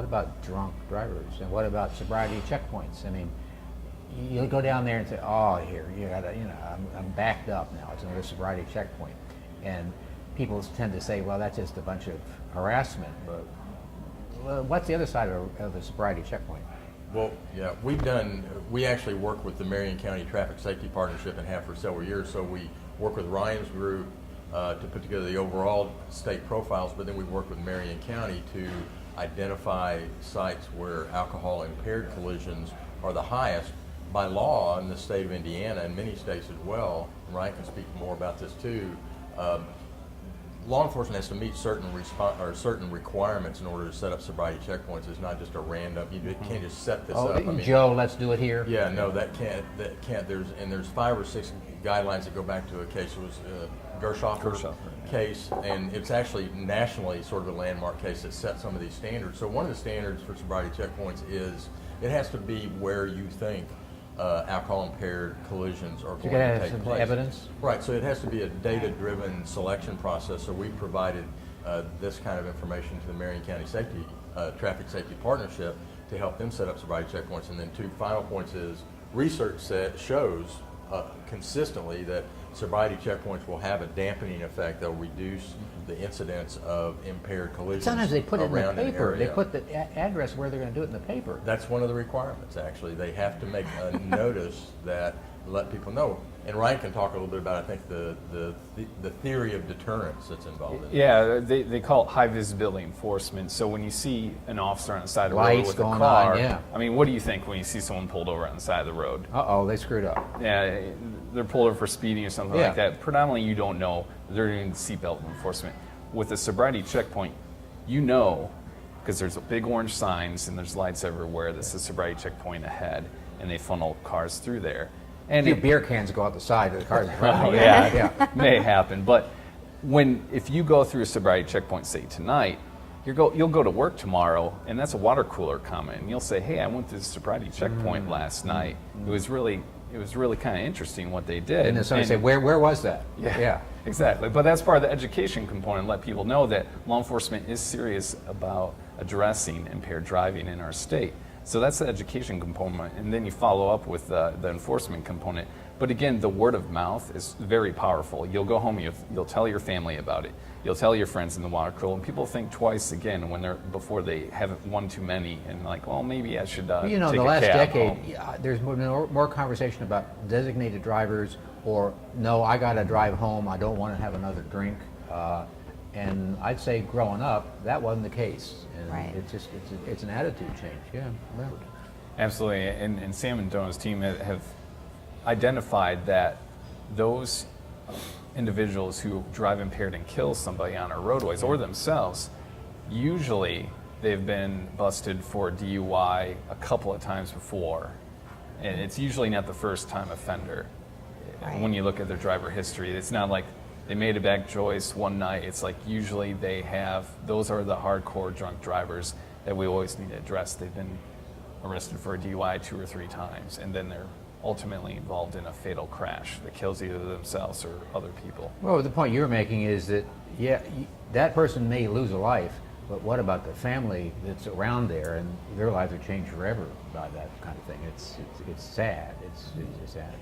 about drunk drivers? And what about sobriety checkpoints? I mean, you go down there and say, oh, here, I'm backed up now. It's another sobriety checkpoint. And people tend to say, well, that's just a bunch of harassment. But well, what's the other side of a sobriety checkpoint? Well, yeah, we actually work with the Marion County Traffic Safety Partnership and have for several years. So we work with Ryan's group to put together the overall state profiles, but then we work with Marion County to identify sites where alcohol impaired collisions are the highest. By law in the state of Indiana and many states as well, and Ryan can speak more about this too, law enforcement has to meet certain requirements in order to set up sobriety checkpoints. It's not just a random, you can't just set this up. I mean, Joe, let's do it here. Yeah, no, that can't. There's 5 or 6 guidelines that go back to a case. It was Gershofer case, and it's actually nationally sort of a landmark case that set some of these standards. So one of the standards for sobriety checkpoints is it has to be where you think alcohol-impaired collisions are going to take place. Evidence? Right, so it has to be a data-driven selection process. So we provided this kind of information to the Marion County Traffic Safety Partnership to help them set up sobriety checkpoints. And then 2 final points is research shows consistently that sobriety checkpoints will have a dampening effect. They'll reduce the incidence of impaired collisions. Sometimes they put it in the paper. They area. put the address where they're going to do it in the paper. That's one of the requirements, actually. They have to make a notice that let people know. And Ryan can talk a little bit about, I think, the theory of deterrence that's involved in it. Yeah, they call it high visibility enforcement. So when you see an officer on the side of the road Lights with a going car, on, yeah. I mean, what do you think when you see someone pulled over on the side of the road? Uh-oh, they screwed up. Yeah, they're pulled over for speeding or something like that. Predominantly, you don't know. They're doing seatbelt enforcement. With a sobriety checkpoint, you know, because there's big orange signs and there's lights everywhere. This is a sobriety checkpoint ahead, and they funnel cars through there. And A few beer cans go out the side of the car. Oh, yeah, may happen. But if you go through a sobriety checkpoint, say tonight, you'll go to work tomorrow, and that's a water cooler comment, and you'll say, "Hey, I went to the sobriety checkpoint last night. It was really kind of interesting what they did." And then somebody say, "Where was that?" Yeah, exactly. But that's part of the education component. Let people know that law enforcement is serious about addressing impaired driving in our state. So that's the education component, and then you follow up with the enforcement component. But again, the word of mouth is very powerful. You'll go home, you'll tell your family about it. You'll tell your friends in the water cooler, and people think twice again before they have one too many, and like, well, maybe I should take the a last cab decade, home. there's more conversation about designated drivers, or no, I got to drive home. I don't want to have another drink. And I'd say growing up, that wasn't the case. And Right. it's an attitude change. Yeah. Absolutely, and Sam and Donna's team have identified that those individuals who drive impaired and kill somebody on our roadways or themselves, usually they've been busted for DUI a couple of times before, and it's usually not the first time offender. Right. When you look at their driver history, it's not like they made a bad choice one night. It's like usually those are the hardcore drunk drivers that we always need to address. They've been arrested for a DUI 2 or 3 times, and then they're ultimately involved in a fatal crash that kills either themselves or other people. Well, the point you're making is that, that person may lose a life, but what about the family that's around there, and their lives are changed forever by that kind of thing? It's sad. It's sad.